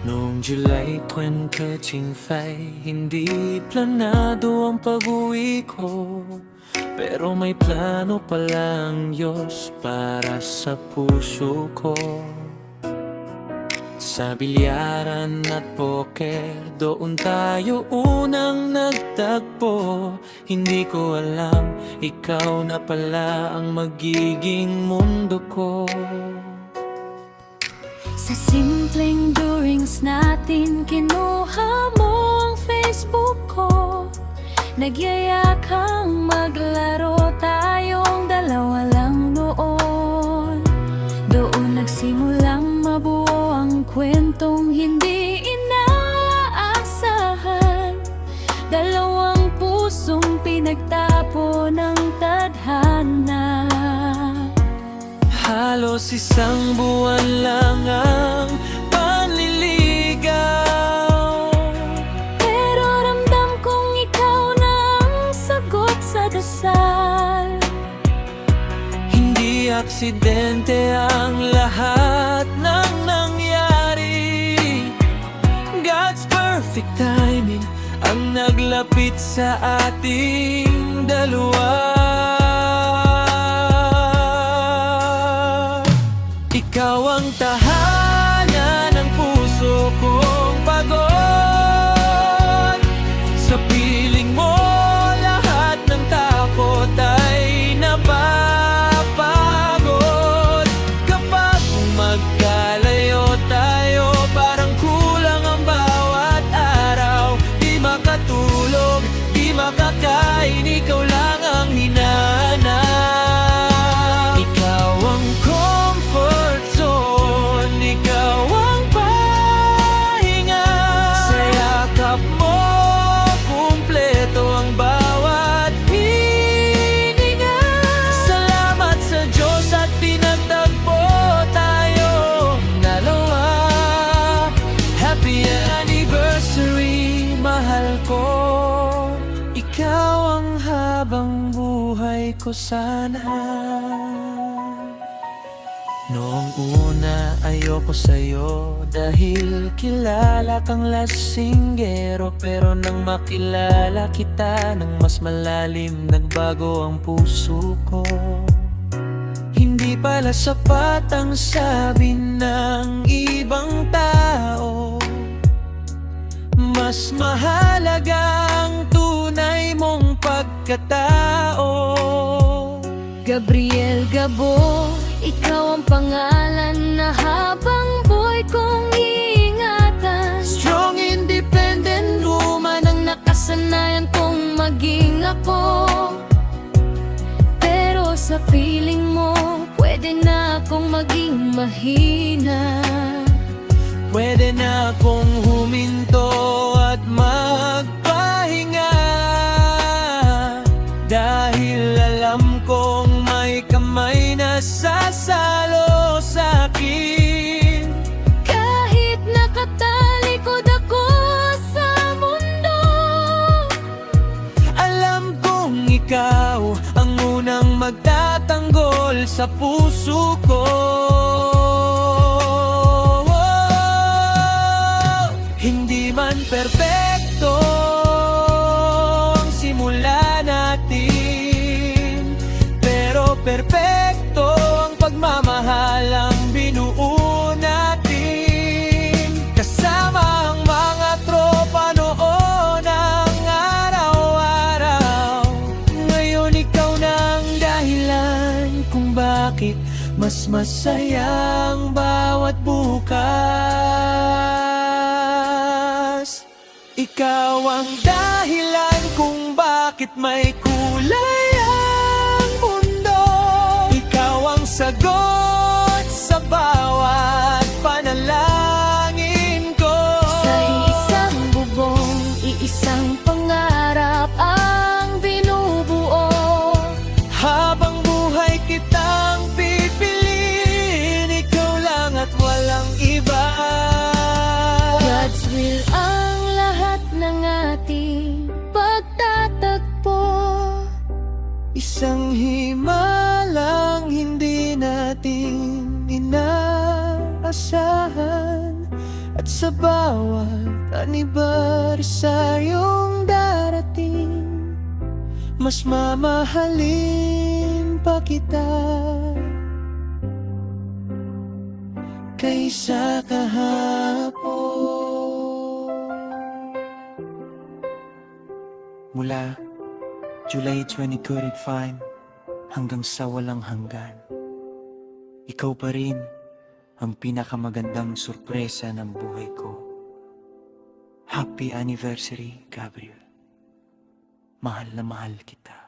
Noong July 2025, hindi planado ang pag-uwi ko, pero may plano pala ang Diyos para sa puso ko. Sa bilyaran at poker, doon tayo unang nagtagpo. Hindi ko alam, ikaw na pala ang magiging mundo ko. Sa simpleng drawings natin, kinuha mo ang Facebook ko. Nagyayakang maglaro tayong dalawa lang noon. Doon nagsimulang mabuo ang kwentong hindi inaasahan. Dalawang pusong pinagtapo ng tadhana. Halos isang buwan lang ang panliligaw, pero ramdam kong ikaw na ang sagot sa dasal. hindi aksidente ang lahat ng nangyari. God's perfect timing ang naglapit sa ating dalawa. Ikaw ang tahanan ng puso kong pagod. Sa piling mo, lahat ng takot ay napapagod. Kapag magkalayo tayo, parang kulang ang bawat araw. Di makatulog, di makakain, ikaw lang ang hinahanap. Ikaw ang comfort zone, ikaw ang pahinga. Sa yakap mo, kumpleto ang bawat hininga. Salamat sa Diyos at pinagtagpo tayo dalawa. Happy anniversary, mahal ko. Ikaw ang habang buhay ko sana. Noong una ayoko sa'yo dahil kilala kang lasinggero, pero nang makilala kita ng mas malalim, nagbago ang puso ko. Hindi pala sapat ang sabi ng ibang tao, mas mahalaga ang tunay mong pagkatao. Gabriel Gabo, ikaw ang pangalan na habang buhay kong iingatan. Strong, Independent woman ang nakasanayan kong maging ako. Pero sa piling mo, pwede na akong maging mahina. pwede na akong huminto at magpahinga. Dahil alam kong may kamay na sasalo sa'kin. Kahit nakatalikod ako sa mundo, alam kong ikaw ang unang magtatanggol sa puso ko. Hindi man perpekto ang simula natin, pero perpekto ang pagmamahal ang binuo natin. Kasama ang mga tropa noon ang araw-araw. Ngayon ikaw na ang dahilan kung bakit mas masaya ang bawat bukas. Ikaw ang dahilan kung bakit may kulay ang mundo. Ikaw ang sagot sa bawat panalangin ko. sa isang bubong, iisang pangarap ang binubuo. Habang buhay kitang pipiliin, ikaw lang at walang iba. God's will ang lahat. Sa bawat anibersaryong darating, mas mamahalin pa kita kaysa kahapon. Mula July 2025 hanggang sa walang hanggan, ikaw pa rin ang pinakamagandang sorpresa ng buhay ko. Happy anniversary, Gabriel. Mahal na mahal kita.